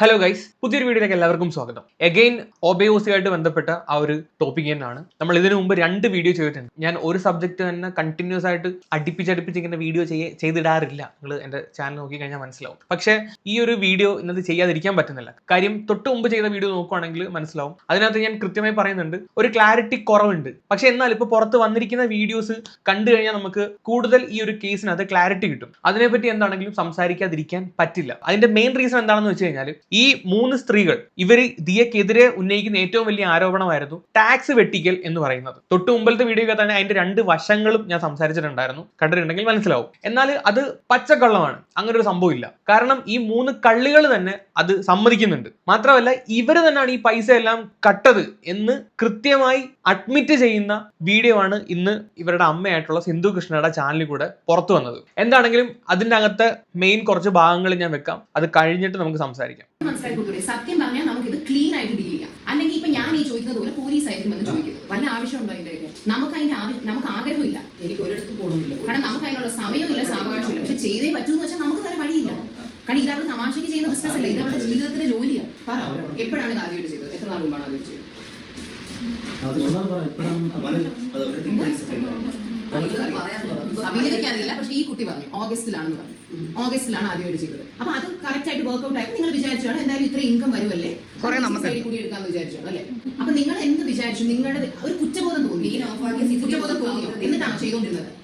Hello guys, പുതിയൊരു വീഡിയോയിലേക്ക് എല്ലാവർക്കും സ്വാഗതം. എഗെയിൻ ഒബയോസിയായിട്ട് ബന്ധപ്പെട്ട ആ ഒരു ടോപ്പിക് തന്നെയാണ്. നമ്മൾ ഇതിനു മുമ്പ് 2 വീഡിയോ ചെയ്തിട്ടുണ്ട്. ഞാൻ ഒരു സബ്ജക്ട് തന്നെ കണ്ടിന്യൂസ് ആയിട്ട് അടുപ്പിച്ച് ഇങ്ങനെ വീഡിയോ ചെയ്തിടാറില്ല. നിങ്ങൾ എൻ്റെ ചാനൽ നോക്കി കഴിഞ്ഞാൽ മനസ്സിലാവും. പക്ഷേ ഈ ഒരു വീഡിയോ ഇന്നത് ചെയ്യാതിരിക്കാൻ പറ്റുന്നില്ല. കാര്യം തൊട്ട് മുമ്പ് ചെയ്ത വീഡിയോ നോക്കുവാണെങ്കിൽ മനസ്സിലാവും. അതിനകത്ത് ഞാൻ കൃത്യമായി പറയുന്നുണ്ട്, ഒരു ക്ലാരിറ്റി കുറവുണ്ട്. പക്ഷെ എന്നാൽ ഇപ്പോൾ പുറത്ത് വന്നിരിക്കുന്ന വീഡിയോസ് കണ്ടു കഴിഞ്ഞാൽ നമുക്ക് കൂടുതൽ ഈ ഒരു കേസിനകത്ത് ക്ലാരിറ്റി കിട്ടും. അതിനെപ്പറ്റി എന്താണെങ്കിലും സംസാരിക്കാതിരിക്കാൻ പറ്റില്ല. അതിന്റെ മെയിൻ റീസൺ എന്താണെന്ന് വെച്ച് കഴിഞ്ഞാൽ ഈ 3 സ്ത്രീകൾ ഇവർ ദിയക്കെതിരെ ഉന്നയിക്കുന്ന ഏറ്റവും വലിയ ആരോപണമായിരുന്നു ടാക്സ് വെട്ടിക്കൽ എന്ന് പറയുന്നത്. തൊട്ട് മുമ്പത്തെ വീഡിയോ തന്നെ അതിന്റെ 2 വശങ്ങളും ഞാൻ സംസാരിച്ചിട്ടുണ്ടായിരുന്നു. കണ്ടിട്ടുണ്ടെങ്കിൽ മനസ്സിലാവും. എന്നാൽ അത് പച്ചക്കള്ളമാണ്. അങ്ങനെ ഒരു സംഭവം ഇല്ല. കാരണം ഈ 3 കള്ളികൾ തന്നെ അത് സമ്മതിക്കുന്നുണ്ട്. മാത്രമല്ല ഇവര് തന്നെയാണ് ഈ പൈസ എല്ലാം കട്ടത് എന്ന് കൃത്യമായി അഡ്മിറ്റ് ചെയ്യുന്ന വീഡിയോ ആണ് ഇന്ന് ഇവരുടെ അമ്മയായിട്ടുള്ള സിന്ധു കൃഷ്ണയുടെ ചാനലിൽ കൂടെ പുറത്തു വന്നത്. എന്താണെങ്കിലും അതിന്റെ അകത്തെ മെയിൻ കുറച്ച് ഭാഗങ്ങൾ ഞാൻ വെക്കാം. അത് കഴിഞ്ഞിട്ട് നമുക്ക് സംസാരിക്കാം. മനസ്സിലാക്കിക്കൂടെ? സത്യം പറഞ്ഞാൽ നമുക്ക് ഇത് ക്ലീൻ ആയിട്ട് ഡീൽ ചെയ്യാം. അല്ലെങ്കിൽ ഇപ്പൊ ഞാൻ ഈ ചോദിക്കുന്നത് പോലെ പോലീസ് ആയിരിക്കും എന്ന് ചോദിക്കുന്നത് വല്ല ആവശ്യമുണ്ടോ? നമുക്ക് ആഗ്രഹമില്ല, എനിക്ക് ഒരിടത്ത് പോകണമില്ല. കാരണം നമുക്ക് അതിനുള്ള സമയമില്ല, സാവകാശമില്ല. പക്ഷെ ചെയ്തേ പറ്റൂന്ന് വെച്ചാൽ നമുക്ക് വേറെ വഴിയില്ല. കാരണം ഇതവർ തമാശയ്ക്ക് ചെയ്യുന്ന ബിസിനസ് അല്ല, ഇത് അവരുടെ ജീവിതത്തിന്റെ ജോലിയാണ്. പറ, എപ്പോഴാണ് ഇത് ആദ്യമായിട്ട് ചെയ്തത്? എത്ര നാൾ മുമ്പാണ് ആദ്യം ചെയ്തത്? അഭിനയിക്കാറില്ല. പക്ഷെ ഈ കുട്ടി പറഞ്ഞു ഓഗസ്റ്റിലാണെന്ന് പറഞ്ഞു. ഓഗസ്റ്റിലാണ് ആദ്യമായിട്ട് ചെയ്തത്. അപ്പൊ അത് കറക്റ്റ് ആയിട്ട് വർക്ക്ഔട്ട് ആയിട്ട് നിങ്ങൾ വിചാരിച്ചാണ് എന്തായാലും ഇത്ര ഇൻകം വരുമല്ലേ, കൂടി എടുക്കാന്ന് വിചാരിച്ചു അല്ലേ? അപ്പൊ നിങ്ങൾ എന്ത് വിചാരിച്ചു? നിങ്ങളുടെ ഒരു കുറ്റബോധം തോന്നി, കുറ്റബോധം തോന്നിയോ? എന്നിട്ടാണ് ചെയ്തുകൊണ്ടിരുന്നത്.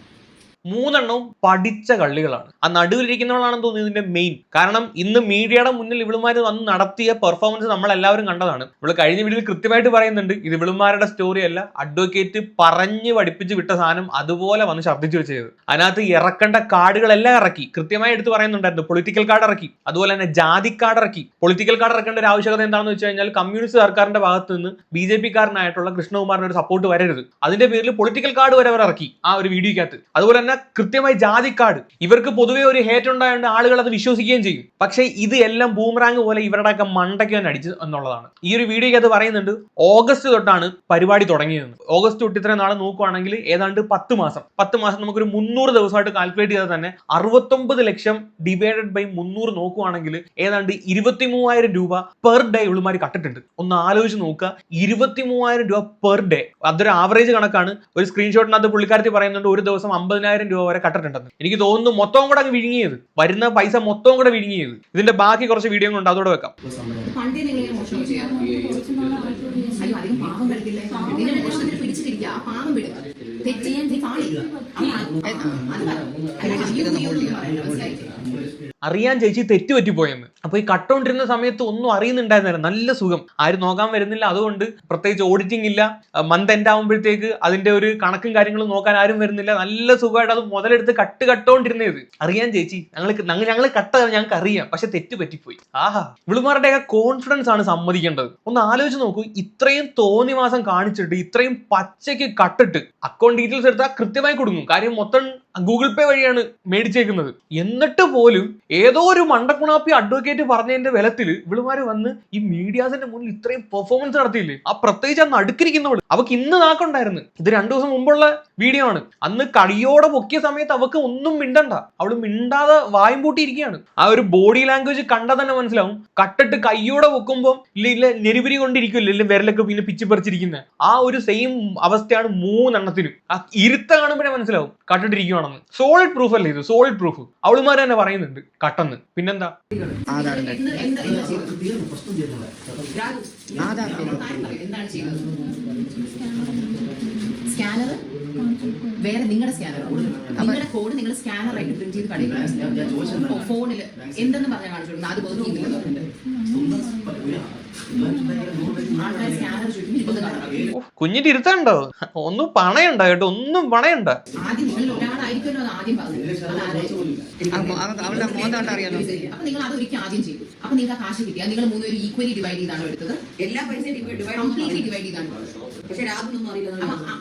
3 പഠിച്ച കള്ളികളാണ്. ആ നടുവിലിരിക്കുന്നവളാണെന്ന് തോന്നുന്നു ഇതിന്റെ മെയിൻ. കാരണം ഇന്ന് മീഡിയയുടെ മുന്നിൽ ഇവളുമാര് വന്ന് നടത്തിയ പെർഫോമൻസ് നമ്മൾ എല്ലാവരും കണ്ടതാണ്. ഇവള് കഴിഞ്ഞ വീഡിയോയിൽ കൃത്യമായിട്ട് പറയുന്നുണ്ട്, ഇത് ഇവളുമാരുടെ സ്റ്റോറി അല്ല, അഡ്വക്കേറ്റ് പറഞ്ഞ് പഠിപ്പിച്ച് വിട്ട സാധനം അതുപോലെ വന്ന് ശബ്ദിച്ചു വെച്ചത്. അതിനകത്ത് ഇറക്കേണ്ട കാർഡുകളെല്ലാം ഇറക്കി. കൃത്യമായി എടുത്ത് പറയുന്നുണ്ടായിരുന്നു. പൊളിറ്റിക്കൽ കാർഡ് ഇറക്കി, അതുപോലെ തന്നെ ജാതി കാർഡ് ഇറക്കി. പൊളിറ്റിക്കൽ കാർഡ് ഇറക്കേണ്ട ഒരു ആവശ്യകത എന്താണെന്ന് വെച്ച് കഴിഞ്ഞാൽ കമ്മ്യൂണിസ്റ്റ് സർക്കാരിന്റെ ഭാഗത്ത് നിന്ന് BJP കാരനായിട്ടുള്ള കൃഷ്ണകുമാറിന് ഒരു സപ്പോർട്ട് വരരുത്. അതിന്റെ പേരിൽ പൊളിറ്റിക്കൽ കാർഡ് വരെ അവർ ഇറക്കി ആ ഒരു വീഡിയോക്കകത്ത്. അതുപോലെ തന്നെ കൃത്യമായി ജാതി കാർഡ്. ഇവർക്ക് പൊതുവെ ഒരു ഹേറ്റ് ഉണ്ടായതുകൊണ്ട് ആളുകൾ അത് വിശ്വസിക്കുകയും ചെയ്യും. പക്ഷേ ഇത് എല്ലാം ബൂമറാങ് പോലെ ഇവരുടെയൊക്കെ മണ്ടയ്ക്ക് തന്നെ അടിച്ചു എന്നുള്ളതാണ്. ഈ ഒരു വീഡിയോയ്ക്ക് അത് പറയുന്നുണ്ട്, ഓഗസ്റ്റ് തൊട്ടാണ് പരിപാടി തുടങ്ങിയത്. ഓഗസ്റ്റ് തൊട്ട് ഇത്രയും നാളെ നോക്കുവാണെങ്കിൽ ഏതാണ്ട് 10 മാസം നമുക്കൊരു 300 ദിവസമായിട്ട് കാൽക്കുലേറ്റ് ചെയ്താൽ തന്നെ 69 ലക്ഷം ഡിവൈഡഡ് ബൈ 300 നോക്കുവാണെങ്കിൽ ഏതാണ്ട് 23,000 രൂപ പെർ ഡേ ഇവളുമാര് കട്ടിട്ടുണ്ട്. ഒന്ന് ആലോചിച്ച് നോക്കുക, 23,000 രൂപ പെർ ഡേ. അതൊരു ആവറേജ് കണക്കാണ്. ഒരു സ്ക്രീൻഷോട്ടിനകത്ത് പുള്ളിക്കാരത്തി പറയുന്നുണ്ട് ഒരു ദിവസം 50,000 രൂപ വരെ കട്ടിട്ടുണ്ടെന്ന്. എനിക്ക് തോന്നുന്നു മൊത്തവും കൂടെ അങ്ങ് വിഴുങ്ങിയത്, വരുന്ന പൈസ മൊത്തവും കൂടെ വിഴുങ്ങിയത്. ഇതിന്റെ ബാക്കി കുറച്ച് വീഡിയോ കൊണ്ട് അതോടെ വെക്കാം. അറിയാൻ ചേച്ചി തെറ്റുപറ്റിപ്പോയെന്ന്. അപ്പൊ ഈ കട്ടോണ്ടിരുന്ന സമയത്ത് ഒന്നും അറിയുന്നുണ്ടായിരുന്നില്ല. നല്ല സുഖം, ആരും നോക്കാൻ വരുന്നില്ല. അതുകൊണ്ട് പ്രത്യേകിച്ച് ഓഡിറ്റിംഗ് ഇല്ല. മന്ത് എൻഡ് ആകുമ്പോഴത്തേക്ക് അതിന്റെ ഒരു കണക്കും കാര്യങ്ങളും നോക്കാൻ ആരും വരുന്നില്ല. നല്ല സുഖമായിട്ട് അത് മുതലെടുത്ത് കട്ടോണ്ടിരുന്നത്. അറിയാൻ ചേച്ചി, ഞങ്ങൾ കട്ട ഞങ്ങൾക്ക് അറിയാം, പക്ഷെ തെറ്റ് പറ്റിപ്പോയി. ആഹാ, ഇവളുമാരുടെയൊക്കെ കോൺഫിഡൻസ് ആണ് സമ്മതിക്കേണ്ടത്. ഒന്ന് ആലോചിച്ച് നോക്കൂ, ഇത്രയും തോന്നിവാസം കാണിച്ചിട്ട് ഇത്രയും പച്ചയ്ക്ക് കട്ടിട്ട് അക്കൗണ്ട് ഡീറ്റെയിൽസ് എടുത്താൽ കൃത്യമായി കൊടുക്കും. കാര്യം മൊത്തം ഗൂഗിൾ പേ വഴിയാണ് മേടിച്ചേക്കുന്നത്. എന്നിട്ട് പോലും ഏതോ ഒരു മണ്ടക്കുണാപ്പി അഡ്വക്കേറ്റ് പറഞ്ഞതിന്റെ ബലത്തിൽ ഇവളുമാര് വന്ന് ഈ മീഡിയാസിന്റെ മുന്നിൽ ഇത്രയും പെർഫോമൻസ് നടത്തിയില്ലേ. ആ പ്രത്യേകിച്ച് അന്ന് അടുക്കിരിക്കുന്നവള്, അവക്ക് ഇന്ന് നാക്കുണ്ടായിരുന്നു. ഇത് 2 ദിവസം മുമ്പുള്ള വീഡിയോ ആണ്. അന്ന് കടിയോടെ പൊക്കിയ സമയത്ത് അവക്ക് ഒന്നും മിണ്ടണ്ട, അവള് മിണ്ടാതെ വായും പൂട്ടിയിരിക്കുകയാണ്. ആ ഒരു ബോഡി ലാംഗ്വേജ് കണ്ടാൽ തന്നെ മനസ്സിലാവും. കട്ടിട്ട് കയ്യോടെ പൊക്കുമ്പോൾ ഇല്ല നെരുവിരി കൊണ്ടിരിക്കുമല്ലോ, ഇല്ല വിരലൊക്കെ പിന്നെ പിച്ച് പറിച്ചിരിക്കുന്നത്. ആ ഒരു സെയിം അവസ്ഥയാണ് 3 എണ്ണത്തിനും. ആ ഇരുത്ത കാണുമ്പോഴേ മനസ്സിലാവും കട്ടിട്ടിരിക്കുകയാണ്. സോളിഡ് പ്രൂഫ് അല്ലേ ഇത്, സോളിഡ് പ്രൂഫ്. അവളുമാര് തന്നെ പറയുന്നുണ്ട് കട്ടെന്ന്. പിന്നെന്താ സ്കാനർ വേറെ, നിങ്ങളുടെ സ്കാനർ, നിങ്ങളുടെ കോഡ് നിങ്ങൾ സ്കാനർ ആയിട്ട് പ്രിന്റ് ചെയ്ത് കടയിൽ ഫോണിൽ എന്തെന്ന് പറഞ്ഞാൽ കാണിച്ചു കൊടുക്കുന്നത്. അത് വർക്ക് ചെയ്യുന്നില്ല. കുഞ്ഞിന്റെ ഇരുത്തണ്ടോ? ഒന്നും പണയുണ്ടോ കേട്ടോ, ഒന്നും പണയുണ്ട. ആദ്യം നിങ്ങൾ ഒരാളായിരിക്കുമല്ലോ അത് ആദ്യം പറഞ്ഞത്. അപ്പൊ നിങ്ങൾ അത് ഒരിക്കലും ആദ്യം ചെയ്തു. അപ്പൊ നിങ്ങൾക്ക് ആ കാശ് കിട്ടിയാൽ നിങ്ങൾ 3 പേരും ഈക്വലി ഡിവൈഡ് ചെയ്താണ് എടുത്തത്. എല്ലാ പൈസയും കംപ്ലീറ്റ്ലി ഡിവൈഡ് ചെയ്താണ്. പക്ഷെ രാത്രിയൊന്നും അറിയില്ല.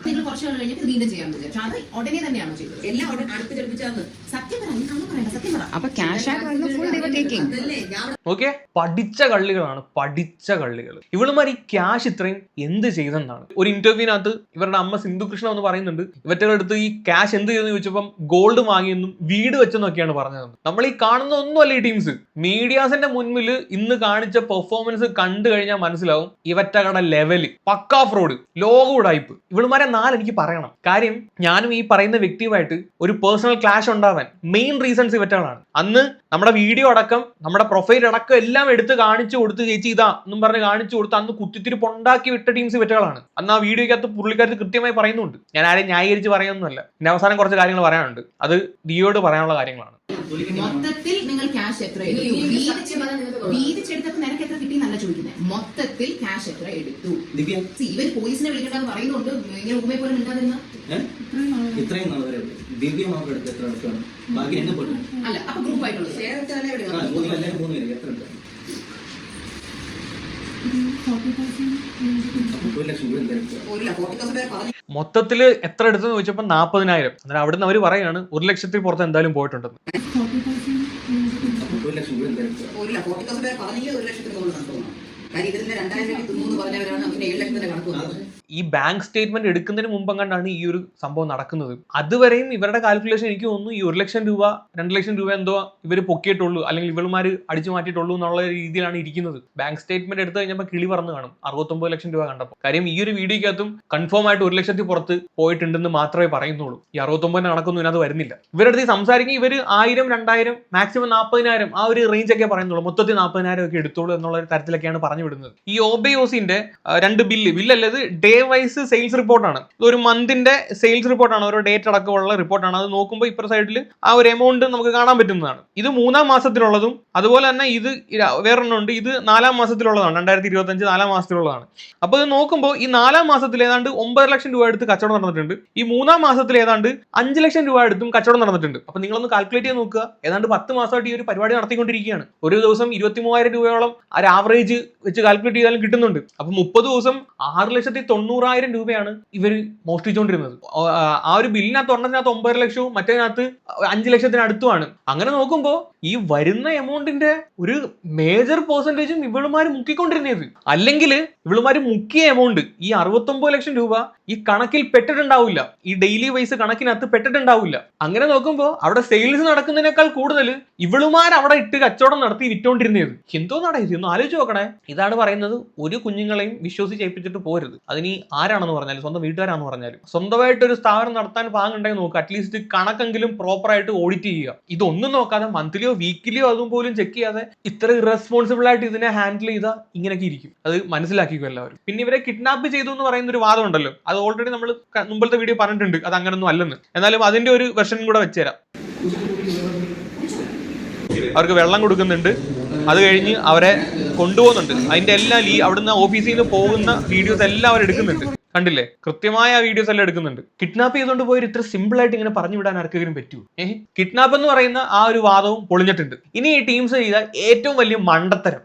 നിങ്ങൾ കുറച്ച് നാൾ കഴിഞ്ഞിട്ട് വീണ്ടും ചെയ്യാമെന്ന് വിചാരിച്ചു. അത് ഉടനെ തന്നെയാണ് ചെയ്തത്. എല്ലാം അടുത്ത് ചെറുപ്പിച്ചാന്ന്. സത്യം പറയണ്ട, സത്യം പറ. അപ്പൊ ക്യാഷ് ഓക്കെ, പഠിച്ച കള്ളികളാണ്, പഠിച്ച കള്ളികൾ. ഇവളുമാർ ഈ ക്യാഷ് ഇത്രയും എന്ത് ചെയ്തെന്നാണ്. ഒരു ഇന്റർവ്യൂവിനകത്ത് ഇവരുടെ അമ്മ സിന്ധു കൃഷ്ണ എന്ന് പറയുന്നുണ്ട്, ഇവറ്റകളുടെ അടുത്ത് ഈ ക്യാഷ് എന്ത് ചെയ്തെന്ന് ചോദിച്ചപ്പം ഗോൾഡ് വാങ്ങിയെന്നും വീട് വെച്ചെന്നൊക്കെയാണ് പറഞ്ഞത്. നമ്മൾ ഈ കാണുന്ന ഒന്നുമല്ല ഈ ടീംസ്. മീഡിയാസിന്റെ മുൻപിൽ ഇന്ന് കാണിച്ച പെർഫോമൻസ് കണ്ടു കഴിഞ്ഞാൽ മനസ്സിലാവും ഇവറ്റകളുടെ ലെവല് പക്കാ ഫ്രോഡ്, ലോക ഉടായിപ്പ്. ഇവളുമാരെ എനിക്ക് പറയണം. കാര്യം ഞാനും ഈ പറയുന്ന വ്യക്തിയുമായിട്ട് ഒരു പേഴ്സണൽ ക്ലാഷ് ഉണ്ടാവാൻ മെയിൻ റീസൺസ് ഇവറ്റകളാണ്. അന്ന് നമ്മുടെ വീഡിയോ അടക്കം നമ്മുടെ പ്രൊഫൈൽ അടക്കം എല്ലാം എടുത്ത് കാണിച്ചു കൊടുത്ത് ചേച്ചി ഇതാ എന്നും പറഞ്ഞ് കാണിച്ചു കൊടുത്ത് അന്ന് കുത്തിത്തിരിപ്പ് ഉണ്ടാക്കി വിട്ട ടീംസ് ഇവറ്റകളാണ്. അന്ന് ആ വീഡിയോക്കകത്ത് പുള്ളിക്കാരത്ത് കൃത്യമായി പറയുന്നുണ്ട്. ഞാൻ ആരെയും ന്യായീകരിച്ച് പറയുന്നൊന്നുമല്ല. പിന്നെ അവസാനം കുറച്ച് കാര്യങ്ങൾ പറയാനുണ്ട്. അത് ദിയോട് പറയാനുള്ള കാര്യങ്ങളാണ്. മൊത്തത്തിൽ നിങ്ങൾ ക്യാഷ് എത്ര വീതിച്ചെടുത്തപ്പോൾ നിനക്ക് എത്ര കിട്ടി എന്നല്ല ചോദിക്കുന്നത്. മൊത്തത്തിൽ ക്യാഷ് എത്ര എടുത്തു? ഇവർ പോലീസിനെ വിളിക്കണ്ടെന്ന് പറയുന്നുണ്ട്. ഇങ്ങനെ ഉമ്മയെ പോലെ ഉണ്ടാകുന്ന അല്ല അപ്പൊ ഗ്രൂപ്പ് ആയിട്ടുള്ളത് മൊത്തത്തില് എത്ര എടുത്തെന്ന് ചോദിച്ചപ്പോ 40,000. അന്നേരം അവിടുന്ന് അവര് പറയാണ് 1 ലക്ഷത്തിൽ പുറത്ത് എന്തായാലും പോയിട്ടുണ്ടെന്ന്. ഈ ബാങ്ക് സ്റ്റേറ്റ്മെന്റ് എടുക്കുന്നതിന് മുമ്പ് കണ്ടാണ് ഈ ഒരു സംഭവം നടക്കുന്നത്. അതുവരെയും ഇവരുടെ കാൽക്കുലേഷൻ എനിക്ക് തോന്നുന്നു ഈ 1 ലക്ഷം രൂപ 2 ലക്ഷം രൂപ എന്തോ ഇവർ പൊക്കിയിട്ടുള്ളൂ, അല്ലെങ്കിൽ ഇവളുമാര് അടിച്ചു മാറ്റിയിട്ടുള്ളൂ എന്നുള്ള രീതിയിലാണ് ഇരിക്കുന്നത്. ബാങ്ക് സ്റ്റേറ്റ്മെന്റ് എടുത്ത് കഴിഞ്ഞപ്പോൾ കിളി പറന്ന് കാണും 69 ലക്ഷം രൂപ കണ്ടപ്പോൾ. കാര്യം ഈ ഒരു വീഡിയോക്കകത്തും കൺഫേം ആയിട്ട് 1 ലക്ഷത്തിൽ പുറത്ത് പോയിട്ടുണ്ടെന്ന് മാത്രമേ പറയുന്നുള്ളൂ. ഈ 69 കണക്കൊന്നും ഇതിനകത്ത് വരുന്നില്ല. ഇവരുടെ സംസാരിക്കും ഇവർ 1000, 2000, മാക്സിമം 40,000 ആ ഒരു റേഞ്ച് ഒക്കെ പറയുന്നുള്ളൂ. മൊത്തത്തിൽ 40,000 ഒക്കെ എടുത്തോളൂ എന്നുള്ള തരത്തിലൊക്കെയാണ് പറഞ്ഞു വിടുന്നത്. ഈ OBOസിന്റെ 2 ബില്ലല്ലത് ഡേ വൈസ് സെയിൽസ് റിപ്പോർട്ടാണ്. ഇതൊരു മന്തിന്റെ സെയിൽസ് റിപ്പോർട്ടാണ്, ഓരോ ഡേറ്റ് അടക്കമുള്ള റിപ്പോർട്ടാണ്. അത് നോക്കുമ്പോൾ ഇപ്പുറ സൈഡിൽ ആ ഒരു എമൗണ്ട് നമുക്ക് കാണാൻ പറ്റുന്നതാണ്. ഇത് 3-ാം മാസത്തിലുള്ളതും അതുപോലെ തന്നെ ഇത് വേറൊന്നും ഉണ്ട്. ഇത് 4-ാം മാസത്തിലുള്ളതാണ്, 2025 4-ാം മാസത്തിലുള്ളതാണ്. അപ്പോൾ ഇത് നോക്കുമ്പോൾ ഈ 4-ാം മാസത്തിൽ ഏതാണ്ട് 9 ലക്ഷം രൂപ എടുത്ത് കച്ചവടം നടന്നിട്ടുണ്ട്. ഈ 3-ാം മാസത്തിൽ ഏതാണ്ട് 5 ലക്ഷം രൂപ എടുത്തും കച്ചവടം നടന്നിട്ടുണ്ട്. അപ്പൊ നിങ്ങളൊന്ന് കാൽക്കുലേറ്റ് ചെയ്ത് നോക്കുക. ഏതാണ്ട് 10 മാസമായിട്ട് ഈ ഒരു പരിപാടി നടത്തിക്കൊണ്ടിരിക്കുകയാണ്. ഒരു ദിവസം 23,000 രൂപയോളം ഒരു ആവറേജ് വെച്ച് കാൽക്കുലേറ്റ് ചെയ്താലും കിട്ടുന്നുണ്ട്. അപ്പൊ 30 ദിവസം 6,90,000 രൂപയാണ് ഇവർ മോഷ്ടിച്ചുകൊണ്ടിരുന്നത്. ആ ഒരു ബില്ലിനകത്ത് ഒരെണ്ണത്തിനകത്ത് 9 ലക്ഷവും മറ്റേതിനകത്ത് 5 ലക്ഷത്തിന് അടുത്തുമാണ്. അങ്ങനെ നോക്കുമ്പോൾ ഈ വരുന്ന എമൗണ്ടിന്റെ ഒരു മേജർ പെർസെന്റേജും ഇവളുമാര് മുക്കിക്കൊണ്ടിരുന്നത്. അല്ലെങ്കിൽ ഇവളുമാര് മുക്കിയ എമൗണ്ട് ഈ 69 ലക്ഷം രൂപ ഈ കണക്കിൽ പെട്ടിട്ടുണ്ടാവില്ല, ഈ ഡെയിലി വൈസ് കണക്കിനകത്ത് പെട്ടിട്ടുണ്ടാവില്ല. അങ്ങനെ നോക്കുമ്പോൾ അവിടെ സെയിൽസ് നടക്കുന്നതിനേക്കാൾ കൂടുതൽ ഇവളുമാർ അവിടെ ഇട്ട് കച്ചവടം നടത്തി വിറ്റോണ്ടിരുന്നത്. എന്തോ നടയത് ഒന്ന് ആലോചിച്ച് നോക്കണേ. ഇതാണ് പറയുന്നത്, ഒരു കുഞ്ഞുങ്ങളെയും വിശ്വസിച്ച് ഏൽപ്പിച്ചിട്ട് പോരുത്. അതിനി ആരാണെന്ന് പറഞ്ഞാലും സ്വന്തം വീട്ടുകാരാണെന്ന് പറഞ്ഞാലും സ്വന്തമായിട്ട് ഒരു സ്ഥാപനം നടത്താൻ പാങ്ങുണ്ടെങ്കിൽ നോക്കുക. അറ്റ്ലീസ്റ്റ് കണക്കെങ്കിലും പ്രോപ്പറായിട്ട് ഓഡിറ്റ് ചെയ്യുക. ഇതൊന്നും നോക്കാതെ മന്ത്ലിയോ വീക്കിലിയോ അതും പോലും ചെക്ക് ചെയ്യാതെ ഇത്ര ഇറസ്പോൺസിബിൾ ആയിട്ട് ഇതിനെ ഹാൻഡിൽ ചെയ്താൽ ഇങ്ങനെയൊക്കെ ഇരിക്കും. അത് മനസ്സിലാക്കിക്കും എല്ലാവരും. പിന്നെ ഇവരെ കിഡ്നാപ്പ് ചെയ്തു എന്ന് പറയുന്ന ഒരു വാദം ഉണ്ടല്ലോ, അത് ഓൾറെഡി നമ്മൾ മുമ്പത്തെ വീഡിയോ പറഞ്ഞിട്ടുണ്ട് അത് അങ്ങനൊന്നും അല്ലെന്ന്. എന്നാലും അതിന്റെ ഒരു വെർഷൻ കൂടെ വെച്ചുതരാം. അവർക്ക് വെള്ളം കൊടുക്കുന്നുണ്ട്, അത് കഴിഞ്ഞ് അവരെ കൊണ്ടുപോകുന്നുണ്ട്. അതിന്റെ എല്ലാം അവിടുന്ന് ഓഫീസിൽ നിന്ന് പോകുന്ന വീഡിയോസ് എല്ലാം അവർ എടുക്കുന്നുണ്ട്. കണ്ടില്ലേ, കൃത്യമായ വീഡിയോസ് എല്ലാം എടുക്കുന്നുണ്ട്. കിഡ്നാപ്പ് ചെയ്തുകൊണ്ട് പോയി ഇത്ര സിമ്പിൾ ആയിട്ട് ഇങ്ങനെ പറഞ്ഞു വിടാൻ ആർക്കെങ്കിലും പറ്റുമോ? കിഡ്നാപ്പ് എന്ന് പറയുന്ന ആ ഒരു വാദവും പൊളിഞ്ഞിട്ടുണ്ട്. ഇനി ഈ ടീംസ് ചെയ്ത ഏറ്റവും വലിയ മണ്ടത്തരം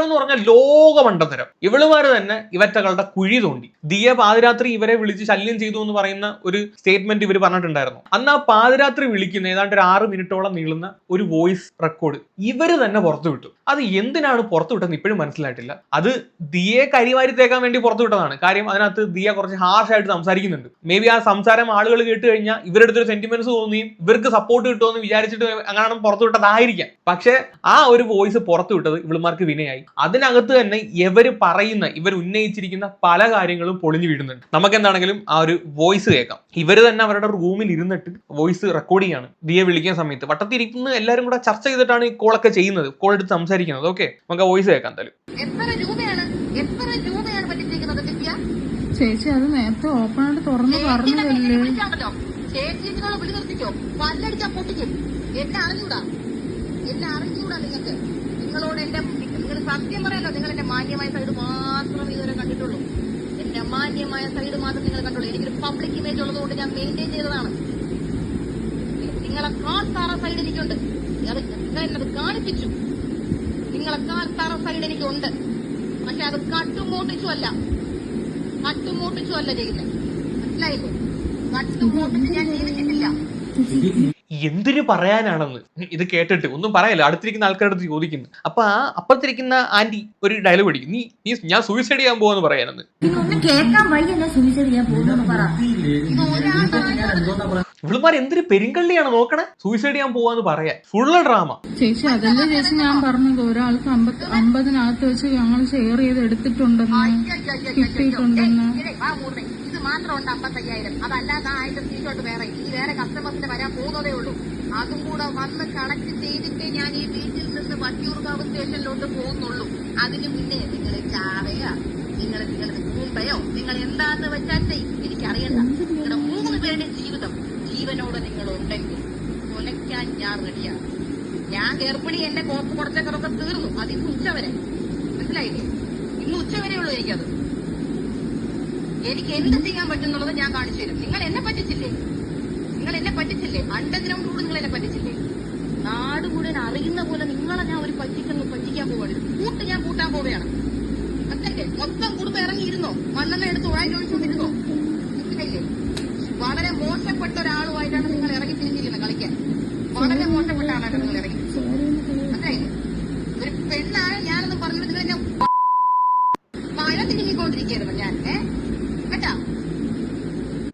എന്ന് പറഞ്ഞാൽ ലോക മണ്ടത്തരം. ഇവളുമാര് തന്നെ ഇവറ്റകളുടെ കുഴി തോണ്ടി. ദിയ പാതിരാത്രി ഇവരെ വിളിച്ച് ശല്യം ചെയ്തു എന്ന് പറയുന്ന ഒരു സ്റ്റേറ്റ്മെന്റ് ഇവർ പറഞ്ഞിട്ടുണ്ടായിരുന്നു. അന്ന് ആ പാതിരാത്രി വിളിക്കുന്ന ഏതാണ്ട് ഒരു 6 മിനിറ്റോളം നീളുന്ന ഒരു വോയിസ് റെക്കോർഡ് ഇവര് തന്നെ പുറത്തു വിട്ടു. അത് എന്തിനാണ് പുറത്തു വിട്ടതെന്ന് ഇപ്പോഴും മനസ്സിലായിട്ടില്ല. അത് ദിയെ കരിവാരി തേക്കാൻ വേണ്ടി പുറത്തു വിട്ടതാണ്. കാര്യം അതിനകത്ത് ദിയ കുറച്ച് ഹാർഷ് ആയിട്ട് സംസാരിക്കുന്നുണ്ട്. മേ ബി ആ സംസാരം ആളുകൾ കേട്ട് കഴിഞ്ഞാൽ ഇവരുടെ അടുത്തൊരു സെന്റിമെന്റ്സ് തോന്നിയും ഇവർക്ക് സപ്പോർട്ട് കിട്ടുമെന്ന് വിചാരിച്ചിട്ട് അങ്ങനെ പുറത്തു വിട്ടതായിരിക്കാം. പക്ഷെ ആ ഒരു വോയിസ് പുറത്തു വിട്ടത് ഇവളുമാർക്ക് വിനയായി. അതിനകത്ത് തന്നെ ഇവർ ഉന്നയിച്ചിരിക്കുന്ന പല കാര്യങ്ങളും പൊളിഞ്ഞു വീഴുന്നുണ്ട്. നമുക്ക് എന്താണെങ്കിലും ആ ഒരു വോയിസ് കേൾക്കാം. ഇവര് തന്നെ അവരുടെ റൂമിൽ ഇരുന്നിട്ട് വോയിസ് റെക്കോർഡ് ചെയ്യാണ്. ദിയെ വിളിക്കുന്ന സമയത്ത് വട്ടത്തിരിക്കുന്ന എല്ലാവരും കൂടെ ചർച്ച ചെയ്തിട്ടാണ് ഈ കോളൊക്കെ ചെയ്യുന്നത്, കോൾ എടുത്ത് സംസാരിക്കുന്നത്. ഓക്കെ, നമുക്ക് ആ വോയിസ് കേൾക്കാം. എന്തായാലും ചേച്ചി അത് നേരത്തെ ഓപ്പൺ ആയിട്ട് തുറന്ന് പറഞ്ഞതല്ലേ. ചേച്ചി നിങ്ങൾ വിളി നിർത്തിക്കോ, പല്ലടിച്ചാ പൊട്ടിക്കും. എന്നെ അറിഞ്ഞൂടാ നിങ്ങൾക്ക്. നിങ്ങളോട് നിങ്ങൾ സത്യം പറയാലോ, നിങ്ങൾ എന്റെ മാന്യമായ സൈഡ് മാത്രമേ ഇതുവരെ കണ്ടിട്ടുള്ളൂ. എന്റെ മാന്യമായ സൈഡ് മാത്രം നിങ്ങൾ കണ്ടുള്ളൂ. എനിക്കൊരു പബ്ലിക് ഇമേജ് ഉള്ളതുകൊണ്ട് ഞാൻ മെയിൻറ്റെയിൻ ചെയ്തതാണ്. നിങ്ങളെക്കാൾ താറ സൈഡ് എനിക്കുണ്ട്. എന്നത് കാണിപ്പിച്ചു. നിങ്ങളെക്കാൾ താറ സൈഡ് എനിക്കുണ്ട്. പക്ഷെ അത് കട്ടുമോട്ടിച്ചു അല്ല ചെയ്യുന്നത്. മനസ്സിലായില്ലേ? കട്ടുമോട്ടിച്ച് ഞാൻ ജീവിച്ചിട്ടില്ല. എന്തിനു പറയാനാണെന്ന് ഇത് കേട്ടിട്ട് ഒന്നും പറയല്ല, അടുത്തിരിക്കുന്ന ആൾക്കാരുടെ അടുത്ത് ചോദിക്കുന്നു. അപ്പൊ ആ അപ്പുറത്തിരിക്കുന്ന ആന്റി ഒരു ഡയലോഗ് അടിക്കും, നീ ഞാൻ സൂയിസൈഡ് ചെയ്യാൻ പോവാന്ന് പറയാനെന്ന്. കേൾക്കാൻ വയ്യല്ല സൂയിസൈഡ് ചെയ്യാൻ പോകുന്നു പറ. ഇവളുമാർ എന്തൊരു പെരുങ്കള്ളിയാണ് നോക്കണേ, സൂയിസൈഡ് ചെയ്യാൻ പോവാന്ന് പറയാ. Full drama. ചേച്ചി അതല്ലേ ചേച്ചി ഞാൻ പറഞ്ഞത്, ഒരാൾക്ക് 50 വെച്ച് ഞങ്ങൾ ഷെയർ ചെയ്ത് എടുത്തിട്ടുണ്ടെന്ന്, കിട്ടിയിട്ടുണ്ടെന്ന്. ഇത് മാത്രമുണ്ട് 55,000. അതല്ലാതെ 1000 സ്ക്രീൻഷോട്ട് വേറെ ഇനി വേറെ കസ്റ്റമേഴ്സിന് വരാൻ പോകുന്നതേ ഉള്ളൂ. അതും കൂടെ വന്ന് കണക്ട് ചെയ്തിട്ടേ ഞാൻ ഈ വീട്ടിൽ നിന്ന് വട്ടിയൂർക്കാവ് സ്റ്റേഷനിലോട്ട് പോകുന്നുള്ളൂ. അതിന് മുന്നേ നിങ്ങൾ ചാവയോ നിങ്ങൾ മുമ്പയോ നിങ്ങൾ എന്താന്ന് വെച്ചാൽ എനിക്കറിയണ്ട. നിങ്ങളുടെ 3 പേരുടെ ജീവിതം ജീവനോട് നിങ്ങളുണ്ടെങ്കിൽ കൊലയ്ക്കാൻ ഞാൻ റെഡിയാണ്. ഞാൻ ഗർഭിണി, എന്റെ കോപ്പ് കുറച്ചൊക്കെ തീർന്നു. അത് ഇന്ന് ഉച്ചവരെ, മനസ്സിലായില്ലേ? ഇന്ന് ഉച്ചവരെ ഉള്ളൂ എനിക്കത്. എനിക്ക് എന്ത് ചെയ്യാൻ പറ്റുന്നുള്ളത് ഞാൻ കാണിച്ചു തരും. നിങ്ങൾ എന്നെ പറ്റിച്ചില്ലേ? അണ്ടർഗ്രൗണ്ട് കൂടെ നിങ്ങൾ എന്നെ പറ്റിച്ചില്ലേ? നാട് മുഴുവൻ അറിയുന്ന പോലെ നിങ്ങളെ ഞാൻ ഒരു പറ്റിക്കാൻ പോവാണ്. ഞാൻ കൂട്ടാൻ പോവുകയാണ്. മനസ്സിലായില്ലേ? മൊത്തം കുടുംബം ഇറങ്ങിയിരുന്നോ? മണ്ണെണ്ണ എടുത്ത് ഒഴിച്ചുകൊണ്ടിരുന്നോ? മനസ്സിലായില്ലേ? വളരെ മോശപ്പെട്ട ഒരാളുമായിട്ടാണ് നിങ്ങൾ ഇറങ്ങി തിരിഞ്ഞിരിക്കുന്നത് കളിക്കാൻ. വളരെ മോശപ്പെട്ട ആളാണ് നിങ്ങൾ ഇറങ്ങി. മനസ്സിലായില്ലേ? ഒരു പെണ്ണാണ് ഞാനെന്ന് പറഞ്ഞത് നിങ്ങൾ എന്നെ മഴ തിരിഞ്ഞിക്കൊണ്ടിരിക്കുകയായിരുന്നു ഞാൻ. കേട്ടാ?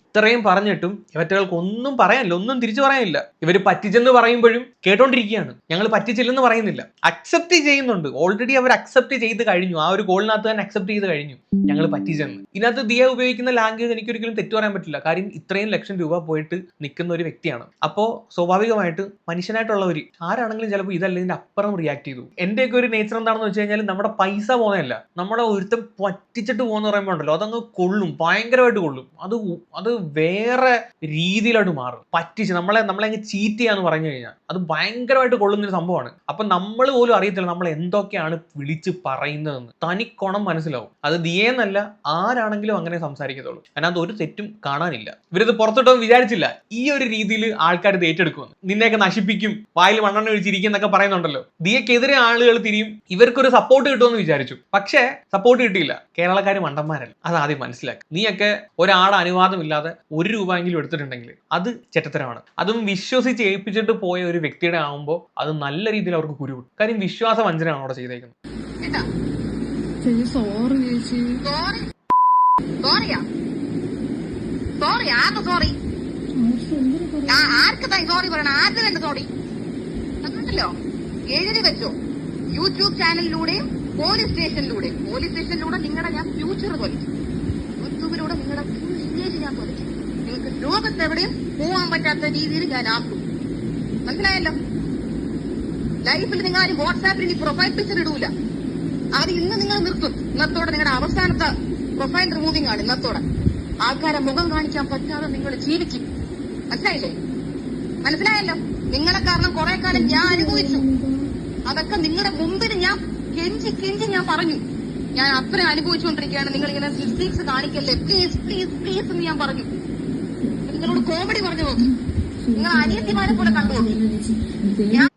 ഇത്രയും പറഞ്ഞിട്ടും ഇവറ്റകൾക്ക് ഒന്നും പറയാനില്ല, ഒന്നും തിരിച്ചു പറയാനില്ല. ഇവര് പറ്റിച്ചെന്ന് പറയുമ്പോഴും കേട്ടോണ്ടിരിക്കുകയാണ്. ഞങ്ങൾ പറ്റിച്ചില്ലെന്ന് പറയുന്നില്ല, അക്സെപ്റ്റ് ചെയ്യുന്നുണ്ട്. ഓൾറെഡി അവർ അക്സെപ്റ്റ് ചെയ്ത് കഴിഞ്ഞു. ആ ഒരു കോളിനകത്ത് തന്നെ അക്സെപ്റ്റ് ചെയ്ത് കഴിഞ്ഞു ഞങ്ങൾ പറ്റിച്ചെന്ന്. ഇതിനകത്ത് ദിയ ഉപയോഗിക്കുന്ന ലാംഗ്വേജ് എനിക്കൊരിക്കലും തെറ്റു പറയാൻ പറ്റില്ല. കാര്യം ഇത്രയും ലക്ഷം രൂപ പോയിട്ട് നിൽക്കുന്ന ഒരു വ്യക്തിയാണ്. അപ്പോൾ സ്വാഭാവികമായിട്ട് മനുഷ്യനായിട്ടുള്ളവർ ആരാണെങ്കിലും ചിലപ്പോൾ ഇതല്ല ഇതിന്റെ അപ്പുറം റിയാക്ട് ചെയ്തു. എന്റെയൊക്കെ ഒരു നേച്ചർ എന്താണെന്ന് വെച്ച് കഴിഞ്ഞാൽ നമ്മുടെ പൈസ പോകുന്നതല്ല, നമ്മുടെ ഒരുത്തം പറ്റിച്ചിട്ട് പോകുന്ന പറയുമ്പോൾ ഉണ്ടല്ലോ, അതങ്ങ് കൊള്ളും, ഭയങ്കരമായിട്ട് കൊള്ളും. അത് വേറെ രീതിയിലോട്ട് മാറും. പറ്റിച്ച് നമ്മളെ അങ്ങ് ചീറ്റ് ചെയ്യാന്ന് പറഞ്ഞു കഴിഞ്ഞാൽ അത് ഭയങ്കരമായിട്ട് കൊള്ളുന്നൊരു സംഭവമാണ്. അപ്പൊ നമ്മൾ പോലും അറിയത്തില്ല നമ്മൾ എന്തൊക്കെയാണ് വിളിച്ച് പറയുന്നതെന്ന്. തനിക്കോണം മനസ്സിലാവും. അത് ദിയേന്നല്ല, ആരാണെങ്കിലും അങ്ങനെ സംസാരിക്കത്തുള്ളൂ. അതിനകത്ത് ഒരു തെറ്റും കാണാനില്ല. ഇവരിത് പുറത്തോട്ടൊന്നും വിചാരിച്ചില്ല ഈ ഒരു രീതിയിൽ ആൾക്കാർ ഇത് ഏറ്റെടുക്കുമെന്ന്. നിന്നെയൊക്കെ നശിപ്പിക്കും, വായിൽ മണ്ണെണ്ണ ഒഴിച്ചിരിക്കും എന്നൊക്കെ പറയുന്നുണ്ടല്ലോ. ദിയക്കെതിരെ ആളുകൾ തിരിയും, ഇവർക്കൊരു സപ്പോർട്ട് കിട്ടുമെന്ന് വിചാരിച്ചു. പക്ഷേ സപ്പോർട്ട് കിട്ടിയില്ല. കേരളക്കാർ മണ്ടന്മാരല്ല, അത് ആദ്യം മനസ്സിലാക്കി. നീയൊക്കെ ഒരാളുടെ അനുവാദമില്ലാതെ 1 രൂപയെങ്കിലും എടുത്തിട്ടുണ്ടെങ്കിൽ അത് ചെറ്റത്തരമാണ്. അതും വിശ്വസിച്ച് ഏൽപ്പിച്ചിട്ട് പോയ ഒരു വ്യക്തിയുടെ ആകുമ്പോൾ അത് നല്ല രീതിയിൽ അവർക്ക് കുരുവിടും. കാര്യം വിശ്വാസ വഞ്ചനയാണ് അവിടെ ചെയ്തേക്കുന്നത്. എഴുതി വെച്ചോ. യൂട്യൂബ് ചാനലിലൂടെയും പോലീസ് സ്റ്റേഷനിലൂടെ നിങ്ങളുടെ ഞാൻ ഫ്യൂച്ചർ തൊലിക്കും. യൂട്യൂബിലൂടെ നിങ്ങളുടെ സ്റ്റേജ് ഞാൻ തൊലിക്കും. നിങ്ങൾക്ക് ലോകത്തെവിടെയും പോവാൻ പറ്റാത്ത രീതിയിൽ ഞാൻ ആക്കും. മനസ്സിലായല്ലോ? ലൈഫിൽ നിങ്ങൾ ആരും വാട്സാപ്പിൽ ഈ പ്രൊഫൈൽ പിക്ചർ ഇടൂല. അത് ഇന്ന് നിങ്ങൾ നിർത്തും. ഇന്നത്തോടെ നിങ്ങളുടെ അവസാനത്തെ പ്രൊഫൈൽ റിമൂവിംഗ് ആണ്. ഇന്നത്തോടെ ആൾക്കാരെ മുഖം കാണിക്കാൻ പറ്റാതെ നിങ്ങൾ ജീവിക്കും. മനസ്സിലായല്ലോ? നിങ്ങളെ കാരണം കുറെ കാലം ഞാൻ അനുഭവിച്ചു. അതൊക്കെ നിങ്ങളുടെ മുമ്പിൽ ഞാൻ കെഞ്ചി ഞാൻ പറഞ്ഞു. ഞാൻ അത്ര അനുഭവിച്ചുകൊണ്ടിരിക്കുകയാണ്. നിങ്ങൾ ഇങ്ങനെ മിസ്റ്റേക്സ് കാണിക്കല്ലേ, പ്ലീസ് പ്ലീസ് പ്ലീസ് എന്ന് ഞാൻ പറഞ്ഞു. നിങ്ങളോട് കോമഡി പറഞ്ഞു നോക്കി. നിങ്ങൾ അനിയത്തിമാരെ പോലെ കണ്ടു നോക്കി. ഞാൻ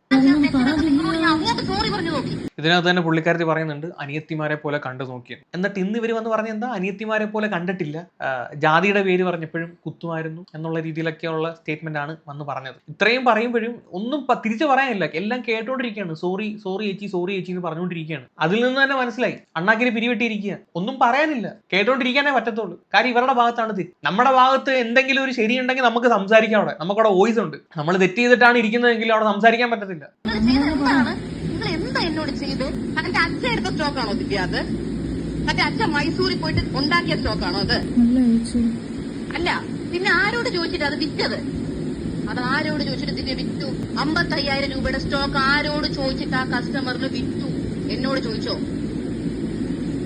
അങ്ങോട്ട് സോറി പറഞ്ഞു നോക്കി. ഇതിനകത്ത് തന്നെ പുള്ളിക്കാരത്തി പറയുന്നുണ്ട് അനിയത്തിമാരെ പോലെ കണ്ടു നോക്കിയത്. എന്നിട്ട് ഇന്ന് ഇവർ വന്ന് പറഞ്ഞ എന്താ, അനിയത്തിമാരെ പോലെ കണ്ടിട്ടില്ല, ജാതിയുടെ പേര് പറഞ്ഞപ്പോഴും കുത്തുമായിരുന്നു എന്നുള്ള രീതിയിലൊക്കെയുള്ള സ്റ്റേറ്റ്മെന്റ് ആണ് വന്ന് പറഞ്ഞത്. ഇത്രയും പറയുമ്പോഴും ഒന്നും തിരിച്ചു പറയാനില്ല. എല്ലാം കേട്ടോണ്ടിരിക്കുകയാണ്. സോറി ചേച്ചി എന്ന് പറഞ്ഞുകൊണ്ടിരിക്കുകയാണ്. അതിൽ നിന്ന് തന്നെ മനസ്സിലായി അണ്ണാക്കിന് പിരിവെട്ടിയിരിക്കുക. ഒന്നും പറയാനില്ല, കേട്ടോണ്ടിരിക്കാനേ പറ്റത്തുള്ളൂ. കാര്യം ഇവരുടെ ഭാഗത്താണ് തെറ്റ്. നമ്മുടെ ഭാഗത്ത് എന്തെങ്കിലും ഒരു ശരിയുണ്ടെങ്കിൽ നമുക്ക് സംസാരിക്കാം. നമുക്കവിടെ വോയിസ് ഉണ്ട്. നമ്മൾ തെറ്റ് ചെയ്തിട്ടാണ് ഇരിക്കുന്നതെങ്കിൽ അവിടെ സംസാരിക്കാൻ പറ്റത്തില്ല. നിങ്ങൾ എന്താ എന്നോട് ചെയ്ത്? അതിന്റെ അച്ഛൻ എടുത്ത സ്റ്റോക്കാണോ ദിവ്യ? അത് മറ്റേ അച്ഛൻ മൈസൂരിൽ പോയിട്ട് ഉണ്ടാക്കിയ സ്റ്റോക്കാണോ അത്? അല്ല, പിന്നെ ആരോട് ചോദിച്ചിട്ട് അത് വിറ്റത്? അത് ആരോട് ചോദിച്ചിട്ട് ദിവ്യ വിറ്റു? 55,000 രൂപയുടെ സ്റ്റോക്ക് ആരോട് ചോദിച്ചിട്ട് ആ കസ്റ്റമറിന് വിറ്റു? എന്നോട് ചോദിച്ചോ?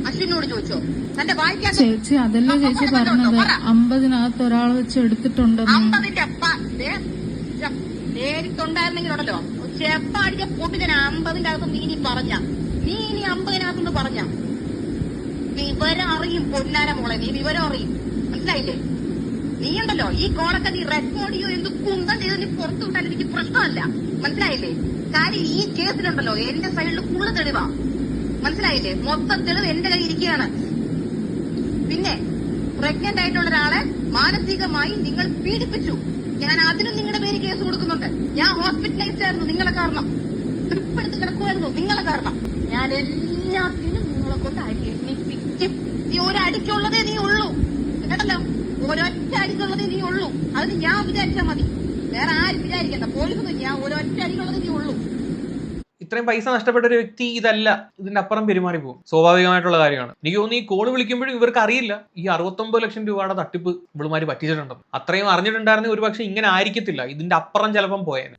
അശ്വിനോട് ചോദിച്ചോ? തന്റെ വായിക്കാൻ ചേച്ചി അതല്ലേ ചേച്ചി പറഞ്ഞത് 50-നകത്ത് ഒരാൾ വെച്ച് എടുത്തിട്ടുണ്ട്. 50ന്റെ നേരിട്ടുണ്ടായിരുന്നെങ്കിലുണ്ടല്ലോ ചെപ്പാടിച്ച പൊട്ടിക്കാൻ 50ന്റെ അകത്ത് നീ ഇനി 50-നകത്തുനിന്ന് പറഞ്ഞ വിവരം അറിയും. പൊന്നാര മോളെ, നീ വിവരം അറിയും. മനസ്സിലായില്ലേ? നീ ഉണ്ടല്ലോ ഈ കോളൊക്കെ നീ റെക്കോർഡ് ചെയ്യോ എന്ത് കുന്തം ചെയ്ത് നീ പുറത്തു വിട്ടാൽ എനിക്ക് പ്രശ്നമല്ല. മനസ്സിലായില്ലേ? കാര്യം ഈ കേസിലുണ്ടല്ലോ എന്റെ സൈഡിൽ ഫുള്ള് തെളിവാ. മനസ്സിലായില്ലേ? മൊത്തം തെളിവ് എന്റെ കയ്യിൽ ഇരിക്കുകയാണ്. പിന്നെ പ്രഗ്നന്റ് ആയിട്ടുള്ള ഒരാളെ മാനസികമായി നിങ്ങൾ പീഡിപ്പിച്ചു ഞാൻ അതിനും നിങ്ങളുടെ പേര് കേസ് കൊടുക്കുന്നുണ്ട്. ഞാൻ ഹോസ്പിറ്റലൈസ്ഡ് ആയിരുന്നു നിങ്ങളെ കാരണം, ട്രിപ്പ് എടുത്ത് കിടക്കുമായിരുന്നു നിങ്ങളെ കാരണം. ഞാൻ എല്ലാത്തിനും നിങ്ങളെ കൊണ്ട് അടിപ്പിക്കും. നീ ഒരടിക്കുള്ളതേ നീ ഉള്ളൂ, കേട്ടല്ലോ, ഒരൊറ്റ അടിക്കുള്ളതേ നീ ഉള്ളൂ. അതിന് ഞാൻ വിചാരിച്ചാൽ മതി, വേറെ ആരും വിചാരിക്കണ്ട. പോലീസൊന്നും ഞാൻ ഒരൊറ്റ അടിക്കുള്ളതേ നീ ഉള്ളൂ. ഇത്രയും പൈസ നഷ്ടപ്പെട്ട ഒരു വ്യക്തി ഇതല്ല, ഇതിന്റെ അപ്പുറം പെരുമാറി പോകും. സ്വാഭാവികമായിട്ടുള്ള കാര്യമാണ്. എനിക്ക് തോന്നുന്നു ഈ കോള് വിളിക്കുമ്പോഴും ഇവർക്ക് അറിയില്ല ഈ 69 ലക്ഷം രൂപയുടെ തട്ടിപ്പ് ഇവളുമാര് പറ്റിച്ചിട്ടുണ്ടെന്ന്. അത്രയും അറിഞ്ഞിട്ടുണ്ടായിരുന്നെങ്കിൽ ഒരു പക്ഷെ ഇങ്ങനെ ആയിരിക്കത്തില്ല, ഇതിന്റെ അപ്പുറം ചിലപ്പം പോയേനെ.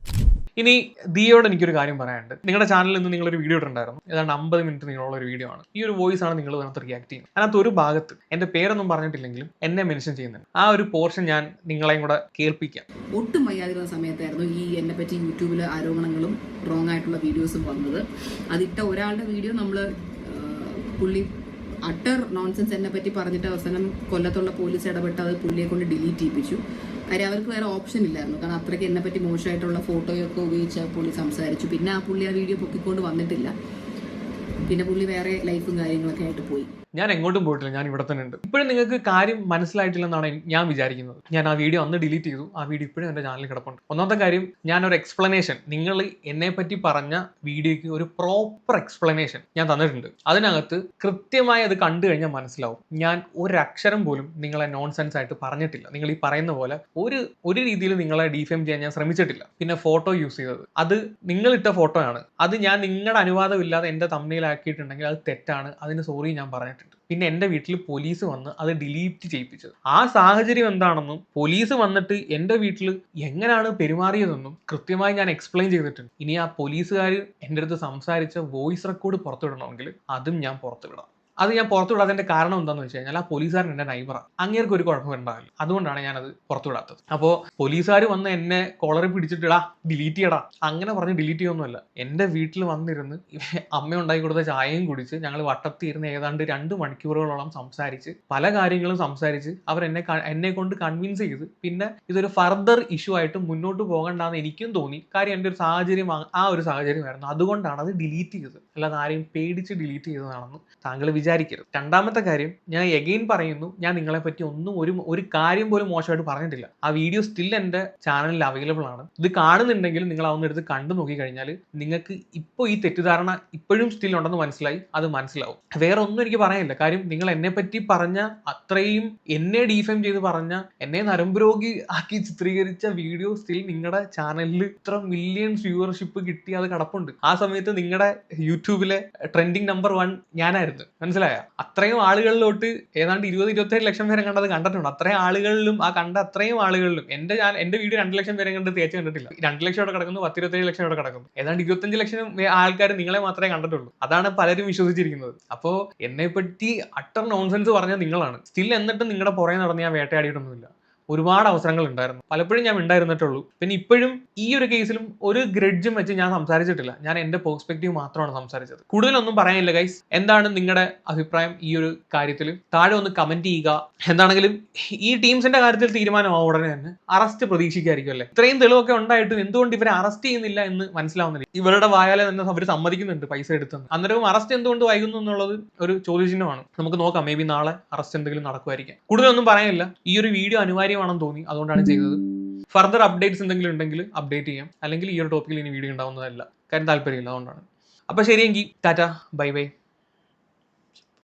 ഇനി ദിയോട് എനിക്കൊരു കാര്യം പറയാനുണ്ട്. നിങ്ങളുടെ ചാനലിൽ നിന്ന് നിങ്ങളൊരു വീഡിയോ ഇട്ടുണ്ടായിരുന്നു, ഏതാണ്ട് 50 മിനിറ്റ് നിങ്ങളുള്ള ഒരു വീഡിയോ ആണ്. ഈ ഒരു വോയിസ് ആണ് നിങ്ങൾ അതിനകത്ത് റിയാക്ട് ചെയ്യുന്നത്. അതിനകത്ത് ഒരു ഭാഗത്ത് എന്റെ പേരൊന്നും പറഞ്ഞിട്ടില്ലെങ്കിലും എന്നെ മെൻഷൻ ചെയ്യുന്നുണ്ട്. ആ ഒരു പോർഷൻ ഞാൻ നിങ്ങളെയും കൂടെ കേൾപ്പിക്കാം. ഒട്ടും വയ്യാതിരുന്ന സമയത്തായിരുന്നു ഈ എന്നെ പറ്റി യൂട്യൂബിൽ ആരോപണങ്ങളും റോങ് ആയിട്ടുള്ള വീഡിയോസും വന്നത്. അതിട്ട ഒരാളുടെ വീഡിയോ നമ്മൾ പുള്ളി അട്ടർ നോൺസെൻസ് എന്നെ പറ്റി പറഞ്ഞിട്ട് അവസാനം കൊല്ലത്തുള്ള പോലീസ് ഇടപെട്ട് അത് പുള്ളിയെ കൊണ്ട് ഡിലീറ്റ് ചെയ്യിപ്പിച്ചു. കാര്യം അവർക്ക് വേറെ ഓപ്ഷൻ ഇല്ലായിരുന്നു. കാരണം അത്രയ്ക്ക് എന്നെ പറ്റി മോശമായിട്ടുള്ള ഫോട്ടോയൊക്കെ ഉപയോഗിച്ച് പുള്ളി സംസാരിച്ചു. പിന്നെ ആ പുള്ളി ആ വീഡിയോ പൊക്കിക്കൊണ്ട് വന്നിട്ടില്ല. പിന്നെ പുള്ളി വേറെ ലൈഫും കാര്യങ്ങളൊക്കെ ആയിട്ട് പോയി. ഞാൻ എങ്ങോട്ടും പോയിട്ടില്ല, ഞാൻ ഇവിടെ തന്നെ ഉണ്ട്. ഇപ്പോഴും നിങ്ങൾക്ക് കാര്യം മനസ്സിലായിട്ടില്ലെന്നാണ് ഞാൻ വിചാരിക്കുന്നത്. ഞാൻ ആ വീഡിയോ അന്ന് ഡിലീറ്റ് ചെയ്തു. ആ വീഡിയോ ഇപ്പോഴും എൻ്റെ ചാനലിൽ കിടപ്പുണ്ട്. ഒന്നാമത്തെ കാര്യം, ഞാനൊരു എക്സ്പ്ലനേഷൻ, നിങ്ങൾ എന്നെ പറ്റി പറഞ്ഞ വീഡിയോയ്ക്ക് ഒരു പ്രോപ്പർ എക്സ്പ്ലനേഷൻ ഞാൻ തന്നിട്ടുണ്ട്. അതിനകത്ത് കൃത്യമായി അത് കണ്ടു കഴിഞ്ഞാൽ മനസ്സിലാവും ഞാൻ ഒരക്ഷരം പോലും നിങ്ങളെ നോൺസെൻസ് ആയിട്ട് പറഞ്ഞിട്ടില്ല. നിങ്ങൾ ഈ പറയുന്ന പോലെ ഒരു രീതിയിൽ നിങ്ങളെ ഡിഫെയിം ചെയ്യാൻ ഞാൻ ശ്രമിച്ചിട്ടില്ല. പിന്നെ ഫോട്ടോ യൂസ് ചെയ്തത്, അത് നിങ്ങളിട്ട ഫോട്ടോ ആണ്. അത് ഞാൻ നിങ്ങളുടെ അനുവാദം ഇല്ലാതെ എൻ്റെ തമ്മിലാക്കിയിട്ടുണ്ടെങ്കിൽ അത് തെറ്റാണ്, അതിന് സോറി ഞാൻ പറഞ്ഞിട്ടുണ്ട്. പിന്നെ എൻ്റെ വീട്ടിൽ പോലീസ് വന്ന് അത് ഡിലീറ്റ് ചെയ്യിപ്പിച്ചത്, ആ സാഹചര്യം എന്താണെന്നും പോലീസ് വന്നിട്ട് എൻ്റെ വീട്ടിൽ എങ്ങനെയാണ് പെരുമാറിയതെന്നും കൃത്യമായി ഞാൻ എക്സ്പ്ലെയിൻ ചെയ്തിട്ടുണ്ട്. ഇനി ആ പോലീസുകാർ എൻ്റെ അടുത്ത് സംസാരിച്ച വോയിസ് റെക്കോർഡ് പുറത്തുവിടണമെങ്കിൽ അതും ഞാൻ പുറത്തുവിടാം. അത് ഞാൻ പുറത്തുവിടാത്തതിന്റെ കാരണം എന്താണെന്ന് വെച്ച് കഴിഞ്ഞാൽ ആ പോലീസുകാരൻ എൻ്റെ നൈബറാണ്, അങ്ങേർക്ക് ഒരു കുഴപ്പമുണ്ടാവില്ല. അതുകൊണ്ടാണ് ഞാനത് പുറത്തുവിടാത്തത്. അപ്പോൾ പോലീസുകാർ വന്ന് എന്നെ കോളറി പിടിച്ചിട്ടിടാ ഡിലീറ്റ് ചെയ്യടാ അങ്ങനെ പറഞ്ഞ് ഡിലീറ്റ് ചെയ്യൊന്നുമല്ല. എൻ്റെ വീട്ടിൽ വന്നിരുന്ന് അമ്മ ഉണ്ടാക്കി കൊടുത്ത ചായയും കുടിച്ച് ഞങ്ങൾ വട്ടത്തിരുന്ന് ഏതാണ്ട് 2 മണിക്കൂറുകളോളം സംസാരിച്ച് പല കാര്യങ്ങളും സംസാരിച്ച് അവർ എന്നെ കൊണ്ട് കൺവിൻസ് ചെയ്ത് പിന്നെ ഇതൊരു ഫർദർ ഇഷ്യൂ ആയിട്ട് മുന്നോട്ട് പോകണ്ടെന്ന് എനിക്കും തോന്നി. കാര്യം എൻ്റെ ഒരു സാഹചര്യം ആ ഒരു സാഹചര്യമായിരുന്നു, അതുകൊണ്ടാണ് അത് ഡിലീറ്റ് ചെയ്തത്. അല്ലാതെ ആരെയും പേടിച്ച് ഡിലീറ്റ് ചെയ്തതാണെന്ന് താങ്കൾ വിചാരിക്കരുത്. രണ്ടാമത്തെ കാര്യം, ഞാൻ എഗെയിൻ പറയുന്നു, ഞാൻ നിങ്ങളെ പറ്റി ഒന്നും ഒരു കാര്യം പോലും മോശമായിട്ട് പറഞ്ഞിട്ടില്ല. ആ വീഡിയോ സ്റ്റിൽ എൻ്റെ ചാനലിൽ അവൈലബിൾ ആണ്. ഇത് കാണുന്നുണ്ടെങ്കിൽ നിങ്ങൾ അതൊന്നും എടുത്ത് കണ്ടു നോക്കി കഴിഞ്ഞാൽ നിങ്ങൾക്ക് ഇപ്പോൾ ഈ തെറ്റിദ്ധാരണ ഇപ്പോഴും സ്റ്റിൽ ഉണ്ടെന്ന് മനസ്സിലായി, അത് മനസ്സിലാവും. വേറെ ഒന്നും എനിക്ക് പറയാനില്ല. കാര്യം നിങ്ങൾ എന്നെ പറ്റി പറഞ്ഞ അത്രയും, എന്നെ ഡീഫെയിം ചെയ്ത് പറഞ്ഞ, എന്നെ നരമ്പരോഗി ആക്കി ചിത്രീകരിച്ച വീഡിയോ സ്റ്റിൽ നിങ്ങളുടെ ചാനലിൽ ഇത്ര മില്യൺസ് വ്യൂവർഷിപ്പ് കിട്ടി, അത് കിടപ്പുണ്ട്. ആ സമയത്ത് നിങ്ങളുടെ യൂട്യൂബിലെ ട്രെൻഡിങ് നമ്പർ 1 ഞാനായിരുന്നു. മനസ്സിലായ? അത്രയും ആളുകളിലോട്ട് ഏതാണ്ട് 20-27 ലക്ഷം പേരെ കണ്ടത് കണ്ടിട്ടുണ്ട്. അത്രയും ആളുകളിലും ആ കണ്ട അത്രയും ആളുകളിലും എൻ്റെ വീഡിയോ 2 ലക്ഷം പേരെ കണ്ട് തേച്ച് കണ്ടിട്ടില്ല. 2 ലക്ഷം ഇവിടെ കിടക്കുന്നു, 10-27 ലക്ഷം ഇവിടെ കിടക്കുന്നു. ഏതാണ്ട് 25 ലക്ഷം ആൾക്കാർ നിങ്ങളെ മാത്രമേ കണ്ടിട്ടുള്ളൂ. അതാണ് പലരും വിശ്വസിച്ചിരിക്കുന്നത്. അപ്പോൾ എന്നെ പറ്റി അട്ടർ നോൺസെൻസ് പറഞ്ഞാൽ നിങ്ങളാണ്. സ്റ്റിൽ എന്നിട്ടും നിങ്ങളുടെ പുറകെ നടന്ന് ഞാൻ വേട്ടയാടിയിട്ടൊന്നുമില്ല. ഒരുപാട് അവസരങ്ങൾ ഉണ്ടായിരുന്നു, പലപ്പോഴും ഞാൻ ഉണ്ടായിരുന്നിട്ടുള്ളൂ. പിന്നെ ഇപ്പോഴും ഈ ഒരു കേസിലും ഒരു ഗ്രഡ്ജും വെച്ച് ഞാൻ സംസാരിച്ചിട്ടില്ല. ഞാൻ എൻ്റെ പെർസ്പെക്റ്റീവ് മാത്രമാണ് സംസാരിച്ചത്. കൂടുതലൊന്നും പറയാനില്ല ഗൈസ്. എന്താണ് നിങ്ങളുടെ അഭിപ്രായം ഈ ഒരു കാര്യത്തിൽ? താഴെ ഒന്ന് കമന്റ് ചെയ്യുക. എന്താണെങ്കിലും ഈ ടീംസിന്റെ കാര്യത്തിൽ തീരുമാനമാവും ഉടനെ തന്നെ. അറസ്റ്റ് പ്രതീക്ഷിക്കായിരിക്കും അല്ലേ? ഇത്രയും തെളിവൊക്കെ ഉണ്ടായിട്ടും എന്തുകൊണ്ട് ഇവരെ അറസ്റ്റ് ചെയ്യുന്നില്ല എന്ന് മനസ്സിലാവുന്നില്ല. ഇവരുടെ വായാലെ തന്നെ അവർ സമ്മതിക്കുന്നുണ്ട് പൈസ എടുത്തെന്ന്. അന്നേരവും അറസ്റ്റ് എന്തുകൊണ്ട് വൈകുന്നു എന്നുള്ളത് ഒരു ചോദ്യചിഹ്നമാണ്. നമുക്ക് നോക്കാം, മേ ബി നാളെ അറസ്റ്റ് എന്തെങ്കിലും നടക്കുമായിരിക്കും. കൂടുതലൊന്നും പറയാനില്ല. ഈ ഒരു വീഡിയോ അനിവാര്യമാണെന്ന് തോന്നി, അതുകൊണ്ടാണ് ചെയ്തത്. ഫർദർ അപ്ഡേറ്റ്സ് എന്തെങ്കിലും ഉണ്ടെങ്കിൽ അപ്ഡേറ്റ് ചെയ്യാം, അല്ലെങ്കിൽ ഈ ഒരു ടോപ്പിക്കിൽ ഇനി വീഡിയോ ഉണ്ടാവുന്നതല്ല. കാര്യം താല്പര്യമില്ല, അതുകൊണ്ടാണ്. അപ്പോൾ ശരിയെങ്കിൽ ടാറ്റ, ബൈ ബൈ.